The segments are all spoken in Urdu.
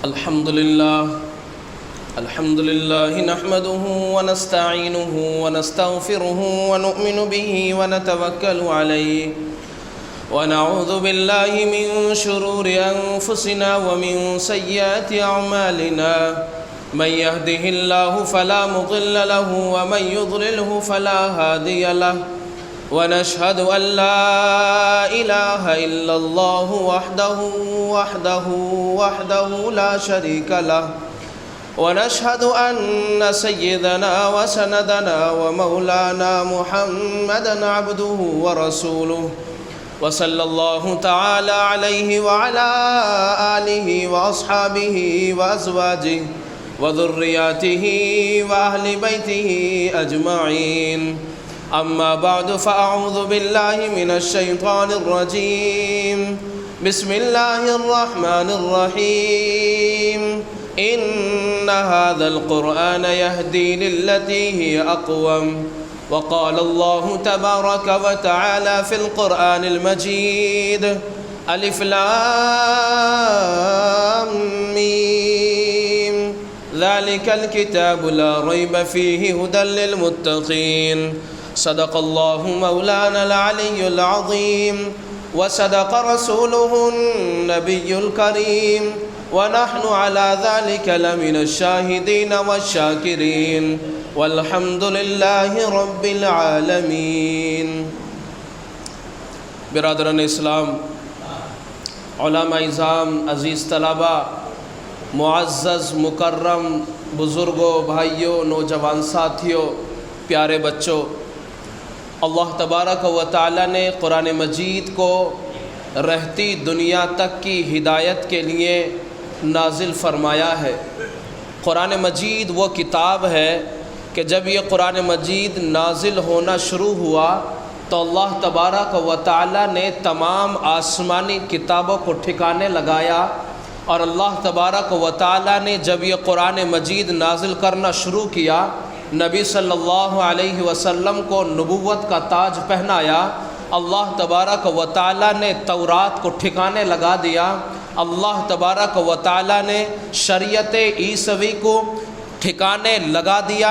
الحمد لله نحمده ونستعينه ونستغفره ونؤمن به ونتوكل عليه ونعوذ بالله من شرور أنفسنا ومن سيئات أعمالنا من يهده الله فلا مضل له ومن يضلله فلا هادي له ونشهد أن لا إله إلا الله وحده لا شريك له ونشهد أن سيدنا وسندنا ومولانا محمدا عبده ورسوله وصلى الله تعالى عليه وعلى آله وأصحابه وأزواجه وذرياته وأهل بيته أجمعين. أما بعد فأعوذ بالله من الشيطان الرجيم. بسم الله الرحمن الرحيم. إن هذا القرآن يهدي للتي هي أقوم. وقال الله تبارك وتعالى في القرآن المجيد: ألف لام ميم ذلك الكتاب لا ريب فيه هدى للمتقين. صدق الله مولانا العلي العظيم وصدق رسوله النبي الكريم ونحن على ذلك لمن الشاهدين والشاكرين والحمد لله رب العالمين. برادران اسلام، علماء اعظام، عزیز طلبہ، معزز مکرم بزرگوں، بھائیوں، نوجوان ساتھیوں، پیارے بچوں، اللہ تبارک و تعالی نے قرآن مجید کو رہتی دنیا تک کی ہدایت کے لیے نازل فرمایا ہے۔ قرآن مجید وہ کتاب ہے کہ جب یہ قرآن مجید نازل ہونا شروع ہوا تو اللہ تبارک و تعالی نے تمام آسمانی کتابوں کو ٹھکانے لگایا، اور اللہ تبارک و تعالی نے جب یہ قرآن مجید نازل کرنا شروع کیا، نبی صلی اللہ علیہ وسلم کو نبوت کا تاج پہنایا۔ اللہ تبارک و تعالی نے تورات کو ٹھکانے لگا دیا، اللہ تبارک و تعالی نے شریعت عیسوی کو ٹھکانے لگا دیا،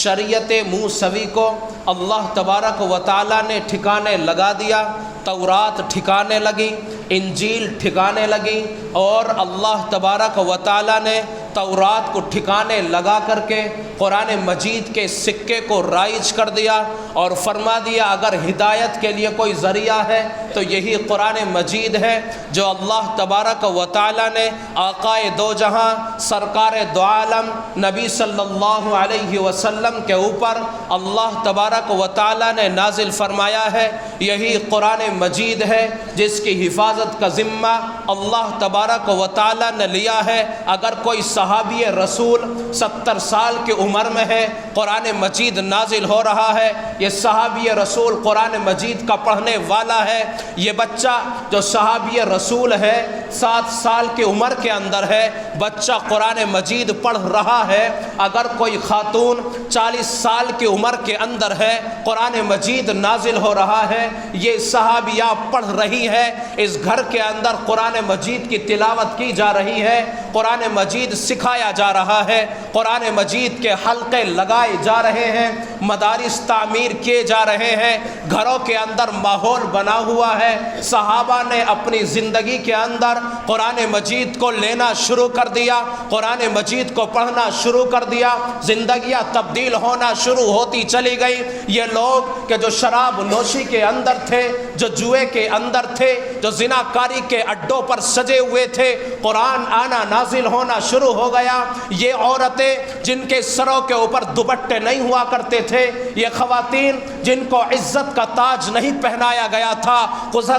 شریعت موسوی کو اللہ تبارک و تعالی نے ٹھکانے لگا دیا، تورات ٹھکانے لگی، انجیل ٹھکانے لگی، اور اللہ تبارک و تعالی نے تورات کو ٹھکانے لگا کر کے قرآن مجید کے سکے کو رائج کر دیا اور فرما دیا اگر ہدایت کے لیے کوئی ذریعہ ہے تو یہی قرآن مجید ہے جو اللہ تبارک و تعالی نے آقائے دو جہاں سرکار دو عالم نبی صلی اللہ علیہ وسلم کے اوپر اللہ تبارک و تعالی نے نازل فرمایا ہے۔ یہی قرآن مجید ہے جس کی حفاظت کا ذمہ اللہ تبارک و تعالی نے لیا ہے۔ اگر کوئی صحابی رسول 70 سال کی عمر میں ہے، قرآن مجید نازل ہو رہا ہے، یہ صحابی رسول قرآن مجید کا پڑھنے والا ہے۔ یہ بچہ جو صحابی رسول ہے 7 سال کی عمر کے اندر ہے، بچہ قرآن مجید پڑھ رہا ہے۔ اگر کوئی خاتون 40 سال کی عمر کے اندر ہے، قرآن مجید نازل ہو رہا ہے، یہ صحابیہ پڑھ رہی ہے، اس گھر کے اندر قرآن مجید کی تلاوت کی جا رہی ہے، قرآن مجید سکھایا جا رہا ہے، قرآن مجید کے حلقے لگائے جا رہے ہیں، مدارس تعمیر کیے جا رہے ہیں، گھروں کے اندر ماحول بنا ہوا ہے۔ صحابہ نے اپنی زندگی کے اندر قرآن مجید کو لینا شروع کر دیا، قرآن مجید کو پڑھنا شروع کر دیا، زندگیاں تبدیل ہونا شروع ہوتی چلی گئی۔ یہ لوگ کہ جو شراب نوشی کے اندر تھے، جو جوئے کے اندر تھے، جو زناکاری کے اڈوں پر سجے ہوئے تھے، قرآن آنا نازل ہونا شروع ہو گیا۔ یہ عورتیں جن کے سروں کے اوپر دوپٹے نہیں ہوا کرتے تھے، یہ خواتین جن کو عزت کا تاج نہیں پہنایا گیا تھا،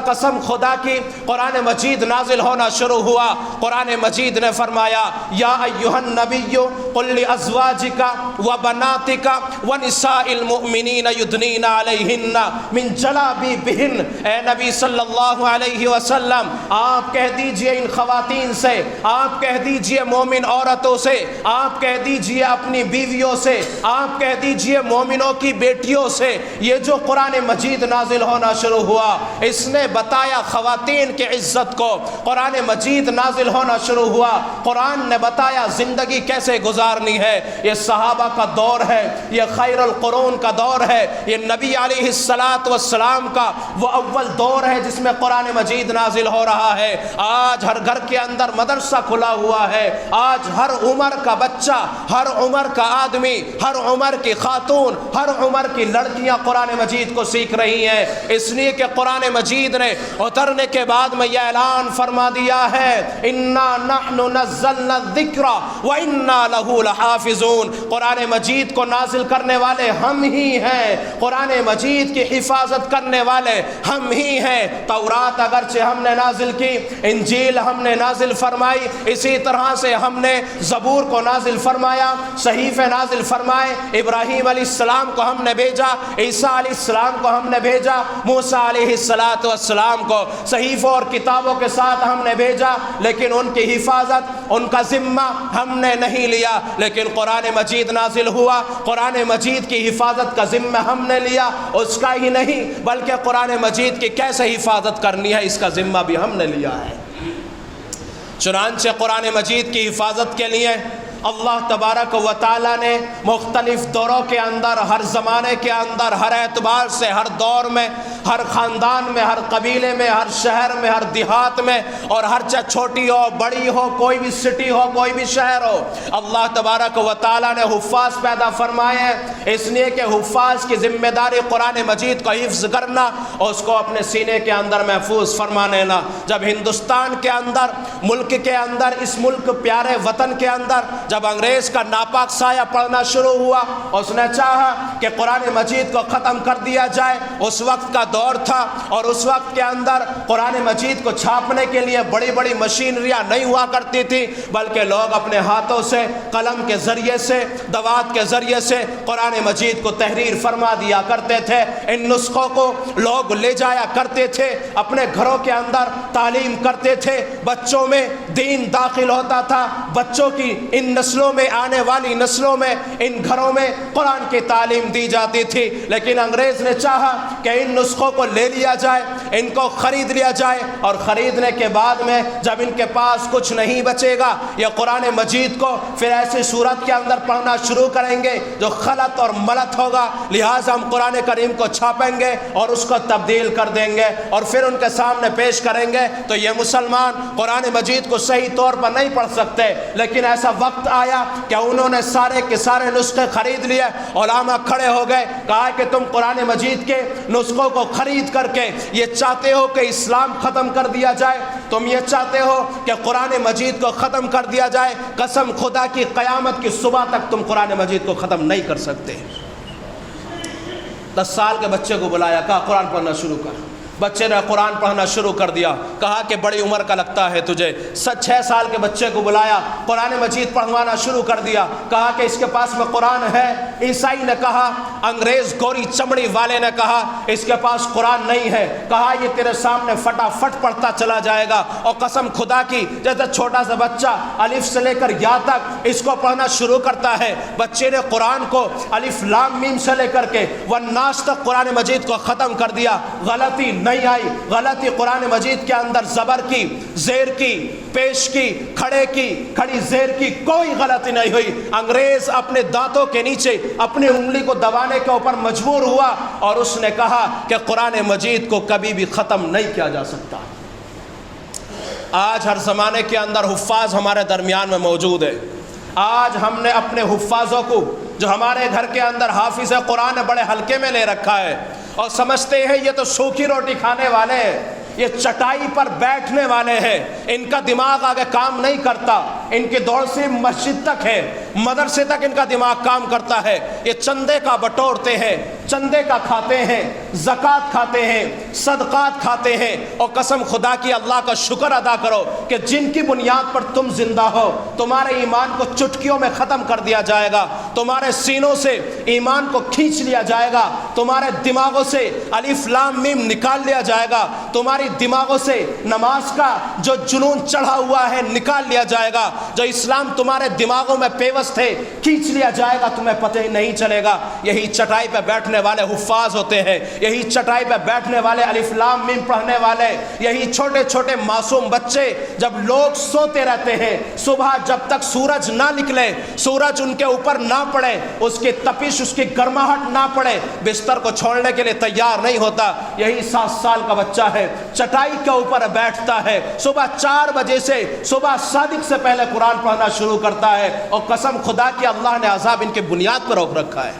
قسم خدا کی قرآن مجید نازل ہونا شروع ہوا۔ قرآن مجید نے فرمایا یا ایھا النبی قل لازواجک وبناتک ونساء المؤمنین یدنین علیہن من جلابیبہن، اے نبی صلی اللہ علیہ وسلم آپ کہہ دیجئے ان خواتین سے، آپ کہہ دیجئے مومن عورتوں سے، آپ کہہ دیجئے اپنی بیویوں سے، آپ کہہ دیجئے مومنوں کی بیٹیوں سے یہ جو قرآن مجید نازل ہونا شروع ہوا اس نے بتایا خواتین کی عزت کو. قرآن مجید نازل ہونا شروع ہوا، قرآن نے بتایا زندگی کیسے گزارنی ہے. یہ صحابہ کا دور ہے، یہ خیر القرون کا دور ہے، یہ نبی علیہ السلام کا وہ اول دور ہے جس میں قرآن مجید نازل ہو رہا ہے. آج ہر گھر کے اندر مدرسہ کھلا ہوا ہے. آج ہر عمر کا بچہ، ہر عمر کا آدمی، ہر عمر کی خاتون، ہر عمر کی لڑکیاں قرآن مجید کو سیکھ رہی ہیں. اس لیے کہ قرآن مجید نے اترنے کے بعد میں یہ اعلان فرما دیا ہے انا نحن نزلنا الذکر وانا له لحافظون. قرآن مجید کو نازل کرنے والے ہم ہی ہیں، قرآن مجید کی حفاظت کرنے والے ہم ہی ہیں. تورات اگرچہ ہم نے نازل کی، انجیل ہم نے نازل فرمائی، اسی طرح سے ہم نے زبور کو نازل فرمایا، صحیفے نازل فرمائے. ابراہیم علیہ السلام کو ہم نے بھیجا، عیسیٰ علیہ السلام کو ہم نے بھیجا، موسیٰ علیہ السلام کو صحیفوں اور کتابوں کے ساتھ ہم نے بھیجا، لیکن ان کی حفاظت، ان کا ذمہ ہم نے نہیں لیا. لیکن قرآن مجید نازل ہوا، قرآن مجید کی حفاظت کا ذمہ ہم نے لیا. اس کا ہی نہیں بلکہ قرآن مجید کی کیسے حفاظت کرنی ہے اس کا ذمہ بھی ہم نے لیا ہے. چنانچہ قرآن مجید کی حفاظت کے لیے اللہ تبارک و تعالیٰ نے مختلف دوروں کے اندر، ہر زمانے کے اندر، ہر اعتبار سے، ہر دور میں، ہر خاندان میں، ہر قبیلے میں، ہر شہر میں، ہر دیہات میں، اور ہر چاہے چھوٹی ہو بڑی ہو، کوئی بھی سٹی ہو کوئی بھی شہر ہو، اللہ تبارک و تعالیٰ نے حفاظ پیدا فرمائے ہیں. اس لیے کہ حفاظ کی ذمہ داری قرآن مجید کو حفظ کرنا اور اس کو اپنے سینے کے اندر محفوظ فرما لینا. جب ہندوستان کے اندر، ملک کے اندر، اس ملک پیارے وطن کے اندر جب انگریز کا ناپاک سایہ پڑنا شروع ہوا، اس نے چاہا کہ قرآن مجید کو ختم کر دیا جائے. اس وقت کا دور تھا اور اس وقت کے اندر قرآن مجید کو چھاپنے کے لیے بڑی بڑی مشینریاں نہیں ہوا کرتی تھی، بلکہ لوگ اپنے ہاتھوں سے، قلم کے ذریعے سے، دوات کے ذریعے سے قرآن مجید کو تحریر فرما دیا کرتے تھے. ان نسخوں کو لوگ لے جایا کرتے تھے، اپنے گھروں کے اندر تعلیم کرتے تھے، بچوں میں دین داخل ہوتا تھا، بچوں کی ان نسلوں میں، آنے والی نسلوں میں، ان گھروں میں قرآن کی تعلیم دی جاتی تھی. لیکن انگریز نے چاہا کہ ان نسخوں کو لے لیا جائے، ان کو خرید لیا جائے، اور خریدنے کے بعد میں جب ان کے پاس کچھ نہیں بچے گا، یہ قرآن مجید کو پھر ایسی صورت کے اندر پڑھنا شروع کریں گے جو غلط اور ملت ہوگا. لہٰذا ہم قرآن کریم کو چھاپیں گے اور اس کو تبدیل کر دیں گے اور پھر ان کے سامنے پیش کریں گے. تو یہ مسلمان قرآن مجید کو صحیح طور پر نہیں پڑھ سکتے. لیکن ایسا وقت آیا کہ انہوں نے سارے کے سارے نسخے خرید لیے. علماء کھڑے ہو گئے، کہا کہ تم قرآن مجید کے نسخوں کو خرید کر کے یہ چاہتے ہو کہ اسلام ختم کر دیا جائے، تم یہ چاہتے ہو کہ قرآن مجید کو ختم کر دیا جائے. قسم خدا کی قیامت کی صبح تک تم قرآن مجید کو ختم نہیں کر سکتے. 10 سال کے بچے کو بلایا، کہا قرآن پڑھنا شروع کر. بچے نے قرآن پڑھنا شروع کر دیا. کہا کہ بڑی عمر کا لگتا ہے تجھے. 6 سال کے بچے کو بلایا، قرآن مجید پڑھوانا شروع کر دیا. کہا کہ اس کے پاس میں قرآن ہے. عیسائی نے کہا، انگریز گوری چمڑی والے نے کہا اس کے پاس قرآن نہیں ہے. کہا یہ تیرے سامنے فٹافٹ پڑھتا چلا جائے گا. اور قسم خدا کی جیسے چھوٹا سا بچہ الف سے لے کر یا تک اس کو پڑھنا شروع کرتا ہے، بچے نے قرآن کو الف لام میم سے لے کر کے والناس تک قرآن مجید کو ختم کر دیا. غلطی نہیں آئی. غلطی قرآن مجید کے اندر زبر کی، زیر کی، پیش کی، کھڑے کی، کھڑی زیر کی کوئی غلطی نہیں ہوئی. انگریز اپنے دانتوں کے نیچے اپنی انگلی کو دبانے کے اوپر مجبور ہوا اور اس نے کہا کہ قرآن مجید کو کبھی بھی ختم نہیں کیا جا سکتا. آج ہر زمانے کے اندر حفاظ ہمارے درمیان میں موجود ہے. آج ہم نے اپنے حفاظوں کو جو ہمارے گھر کے اندر حافظ قرآن بڑے ہلکے میں لے رکھا ہے اور سمجھتے ہیں یہ تو سوکھی روٹی کھانے والے ہیں، یہ چٹائی پر بیٹھنے والے ہیں، ان کا دماغ آگے کام نہیں کرتا، ان کی دوڑ سے مسجد تک ہے، مدرسے تک ان کا دماغ کام کرتا ہے. یہ چندے کا بٹورتے ہیں، چندے کا کھاتے ہیں، زکوٰۃ کھاتے ہیں، صدقات کھاتے ہیں. اور قسم خدا کی اللہ کا شکر ادا کرو کہ جن کی بنیاد پر تم زندہ ہو، تمہارے ایمان کو چٹکیوں میں ختم کر دیا جائے گا، تمہارے سینوں سے ایمان کو کھینچ لیا جائے گا، تمہارے دماغوں سے الف لام میم نکال لیا جائے گا، تمہاری دماغوں سے نماز کا جو جنون چڑھا ہوا ہے نکال لیا جائے گا، جو اسلام تمہارے دماغوں میں پیوست ہے کھینچ لیا جائے گا، تمہیں پتہ ہی نہیں چلے گا. یہی چٹائی پہ بیٹھنے پڑھنے والے حفاظ ہوتے ہیں، یہی چٹائی پہ بیٹھنے والے الف لام میم پڑھنے والے، یہی چھوٹے چھوٹے معصوم بچے جب لوگ سوتے رہتے ہیں، صبح جب تک سورج نہ نکلے، سورج ان کے اوپر نہ پڑے، اس کی تپش اس کی گرماہٹ نہ پڑے، بستر کو چھوڑنے کے لیے تیار نہیں ہوتا، یہی 7 سال کا بچہ ہے، چٹائی کے اوپر بیٹھتا ہے، صبح 4 بجے سے صبح صادق سے پہلے قرآن پڑھنا شروع کرتا ہے، اور قسم خدا کی اللہ نے عذاب ان کے بنیاد پر روک رکھا ہے۔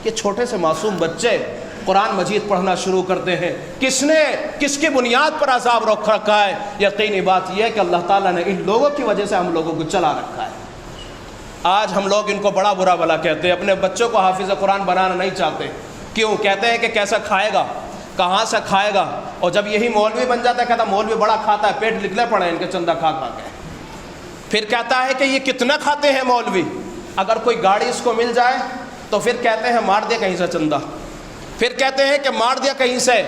یہ چھوٹے سے معصوم بچے قرآن مجید پڑھنا شروع کرتے ہیں، کس کی بنیاد پر عذاب روک رکھا ہے؟ یقینی بات یہ ہے کہ اللہ تعالیٰ نے ان لوگوں کی وجہ سے ہم لوگوں کو چلا رکھا ہے۔ آج ہم لوگ ان کو بڑا برا بھلا کہتے ہیں، اپنے بچوں کو حافظ قرآن بنانا نہیں چاہتے، کیوں؟ کہتے ہیں کہ کیسا کھائے گا، کہاں سے کھائے گا، اور جب یہی مولوی بن جاتا ہے کہتا مولوی بڑا کھاتا ہے، پیٹ نکلے پڑے ہیں ان کے چندہ کھا کھا کے۔ پھر کہتا ہے کہ یہ کتنا کھاتے ہیں مولوی، اگر کوئی گاڑی اس کو مل جائے تو پھر کہتے ہیں مار دیا کہیں سے چندہ، پھر کہتے ہیں کہ مار دیا کہیں سے،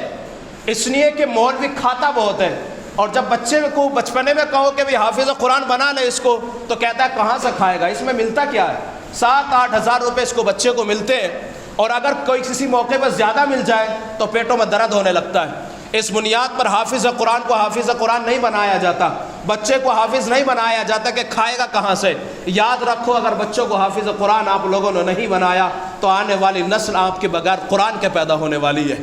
اس لیے کہ مولوی کھاتا بہت ہے۔ اور جب بچے کو بچپنے میں کہو کہ بھی حافظ قرآن بنا لے اس کو، تو کہتا ہے کہاں سے کھائے گا، اس میں ملتا کیا ہے؟ 7-8 ہزار روپے اس کو بچے کو ملتے ہیں، اور اگر کوئی کسی موقع پر زیادہ مل جائے تو پیٹوں میں درد ہونے لگتا ہے۔ اس بنیاد پر حافظ قرآن کو حافظ قرآن نہیں بنایا جاتا، بچے کو حافظ نہیں بنایا جاتا کہ کھائے گا کہاں سے۔ یاد رکھو، اگر بچوں کو حافظ قرآن آپ لوگوں نے نہیں بنایا تو آنے والی نسل آپ کے بغیر قرآن کے پیدا ہونے والی ہے۔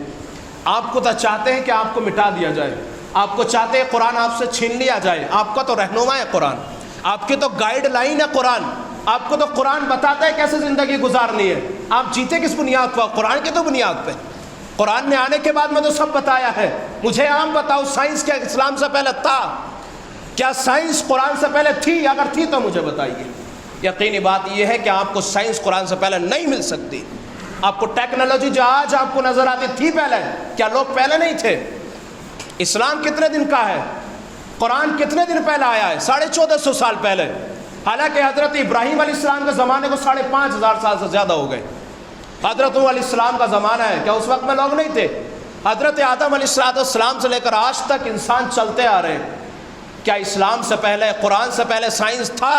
آپ کو تو چاہتے ہیں کہ آپ کو مٹا دیا جائے، آپ کو چاہتے ہیں قرآن آپ سے چھین لیا جائے، آپ کا تو رہنما ہے قرآن، آپ کی تو گائیڈ لائن ہے قرآن، آپ کو تو قرآن بتاتا ہے کیسے زندگی گزارنی ہے۔ آپ جیتے کس بنیاد پر؟ قرآن کی تو بنیاد پہ۔ قرآن نے آنے کے بعد میں تو سب بتایا ہے۔ مجھے عام بتاؤ، سائنس کیا اسلام سے پہلے تھا؟ کیا سائنس قرآن سے پہلے تھی؟ اگر تھی تو مجھے بتائیے۔ یقینی بات یہ ہے کہ آپ کو سائنس قرآن سے پہلے نہیں مل سکتی۔ آپ کو ٹیکنالوجی جو آج آپ کو نظر آتی تھی پہلے، کیا لوگ پہلے نہیں تھے؟ اسلام کتنے دن کا ہے؟ قرآن کتنے دن پہلے آیا ہے؟ 1450 سال پہلے، حالانکہ حضرت ابراہیم علیہ السلام کے زمانے کو 5500 سال سے زیادہ ہو گئے۔ حضرت نوح علیہ السلام کا زمانہ ہے، کیا اس وقت میں لوگ نہیں تھے؟ حضرت آدم علیہ السلام سے لے کر آج تک انسان چلتے آ رہے ہیں۔ کیا اسلام سے پہلے، قرآن سے پہلے سائنس تھا؟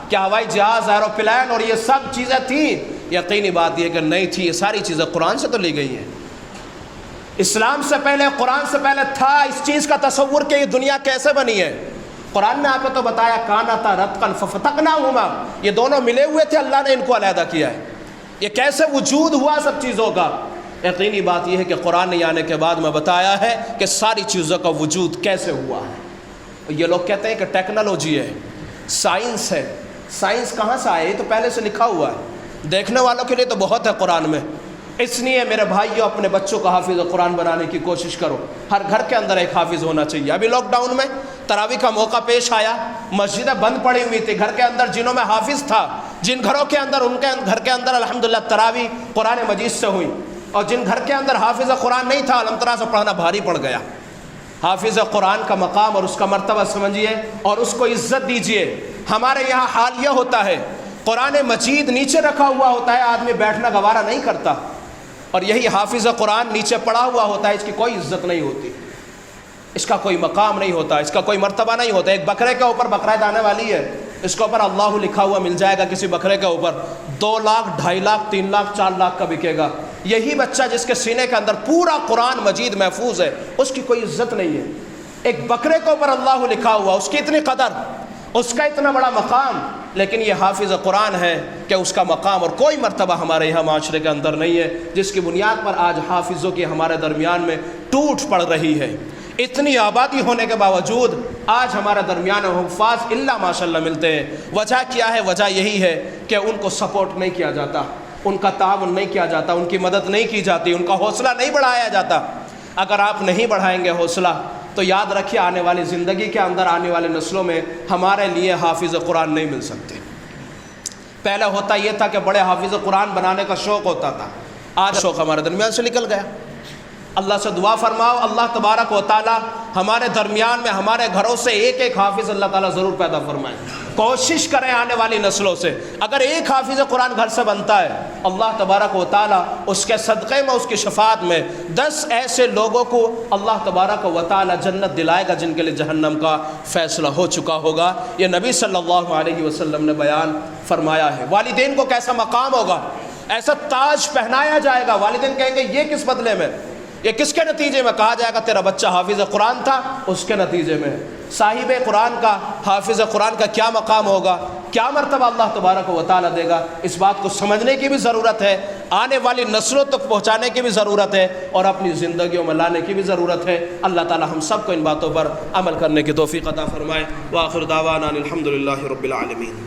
کیا ہوائی جہاز، ایروپلین اور یہ سب چیزیں تھیں؟ یقینی بات یہ کہ نہیں تھی، یہ ساری چیزیں قرآن سے تو لی گئی ہیں۔ اسلام سے پہلے، قرآن سے پہلے تھا اس چیز کا تصور کہ یہ دنیا کیسے بنی ہے۔ قرآن نے آپ کو تو بتایا کانتا رتقا ففتقناہما، یہ دونوں ملے ہوئے تھے، اللہ نے ان کو علیحدہ کیا ہے۔ یہ کیسے وجود ہوا سب چیزوں کا؟ یقینی بات یہ ہے کہ قرآن نے آنے کے بعد میں بتایا ہے کہ ساری چیزوں کا وجود کیسے ہوا ہے۔ یہ لوگ کہتے ہیں کہ ٹیکنالوجی ہے، سائنس ہے۔ سائنس کہاں سے آئے؟ یہ تو پہلے سے لکھا ہوا ہے، دیکھنے والوں کے لیے تو بہت ہے قرآن میں۔ اس لیے میرے بھائیوں، اپنے بچوں کو حافظ قرآن بنانے کی کوشش کرو۔ ہر گھر کے اندر ایک حافظ ہونا چاہیے۔ ابھی لاک ڈاؤن میں تراویح کا موقع پیش آیا، مسجدیں بند پڑی ہوئی تھی، گھر کے اندر جنہوں میں حافظ تھا، جن گھروں کے اندر، ان کے گھر کے اندر الحمدللہ تراویح قرآن مجید سے ہوئی، اور جن گھر کے اندر حافظ قرآن نہیں تھا، الحمدللہ سے پڑھنا بھاری پڑ گیا۔ حافظ قرآن کا مقام اور اس کا مرتبہ سمجھیے اور اس کو عزت دیجیے۔ ہمارے یہاں حال یہ ہوتا ہے، قرآن مجید نیچے رکھا ہوا ہوتا ہے، آدمی بیٹھنا گوارا نہیں کرتا، اور یہی حافظ قرآن نیچے پڑا ہوا ہوتا ہے، اس کی کوئی عزت نہیں ہوتی، اس کا کوئی مقام نہیں ہوتا، اس کا کوئی مرتبہ نہیں ہوتا۔ ایک بکرے کے اوپر بقرعید آنے والی ہے، اس کے اوپر اللہ لکھا ہوا مل جائے گا، کسی بکرے کے اوپر 2 لاکھ 2.5 لاکھ 3 لاکھ 4 لاکھ کا بکے گا۔ یہی بچہ جس کے سینے کے اندر پورا قرآن مجید محفوظ ہے، اس کی کوئی عزت نہیں ہے۔ ایک بکرے کے اوپر اللہ لکھا ہوا، اس کی اتنی قدر، اس کا اتنا بڑا مقام، لیکن یہ حافظ قرآن ہے کہ اس کا مقام اور کوئی مرتبہ ہمارے یہاں معاشرے کے اندر نہیں ہے، جس کی بنیاد پر آج حافظوں کی ہمارے درمیان میں ٹوٹ پڑ رہی ہے۔ اتنی آبادی ہونے کے باوجود آج ہمارے درمیان حفاظ الا ماشاءاللہ ملتے ہیں۔ وجہ کیا ہے؟ وجہ یہی ہے کہ ان کو سپورٹ نہیں کیا جاتا، ان کا تعاون نہیں کیا جاتا، ان کی مدد نہیں کی جاتی، ان کا حوصلہ نہیں بڑھایا جاتا۔ اگر آپ نہیں بڑھائیں گے حوصلہ تو یاد رکھیے آنے والی زندگی کے اندر، آنے والے نسلوں میں ہمارے لیے حافظ قرآن نہیں مل سکتے۔ پہلے ہوتا یہ تھا کہ بڑے حافظ قرآن بنانے کا شوق ہوتا تھا، آج شوق ہمارے درمیان سے نکل گیا۔ اللہ سے دعا فرماؤ، اللہ تبارک و تعالی ہمارے درمیان میں، ہمارے گھروں سے ایک ایک حافظ اللہ تعالیٰ ضرور پیدا فرمائے۔ کوشش کریں آنے والی نسلوں سے، اگر ایک حافظ قرآن گھر سے بنتا ہے، اللہ تبارک و تعالیٰ اس کے صدقے میں، اس کی شفاعت میں 10 ایسے لوگوں کو اللہ تبارک و تعالیٰ جنت دلائے گا جن کے لیے جہنم کا فیصلہ ہو چکا ہوگا۔ یہ نبی صلی اللہ علیہ وسلم نے بیان فرمایا ہے۔ والدین کو کیسا مقام ہوگا؟ ایسا تاج پہنایا جائے گا، والدین کہیں گے یہ کس بدلے میں، یہ کس کے نتیجے میں؟ کہا جائے گا تیرا بچہ حافظ قرآن تھا، اس کے نتیجے میں۔ صاحب قرآن کا، حافظ قرآن کا کیا مقام ہوگا، کیا مرتبہ اللہ تبارک و تعالیٰ دے گا، اس بات کو سمجھنے کی بھی ضرورت ہے، آنے والی نسلوں تک پہنچانے کی بھی ضرورت ہے، اور اپنی زندگیوں میں لانے کی بھی ضرورت ہے۔ اللہ تعالیٰ ہم سب کو ان باتوں پر عمل کرنے کی توفیق عطا فرمائے۔ وآخر دعوانا الحمدللہ رب العالمین۔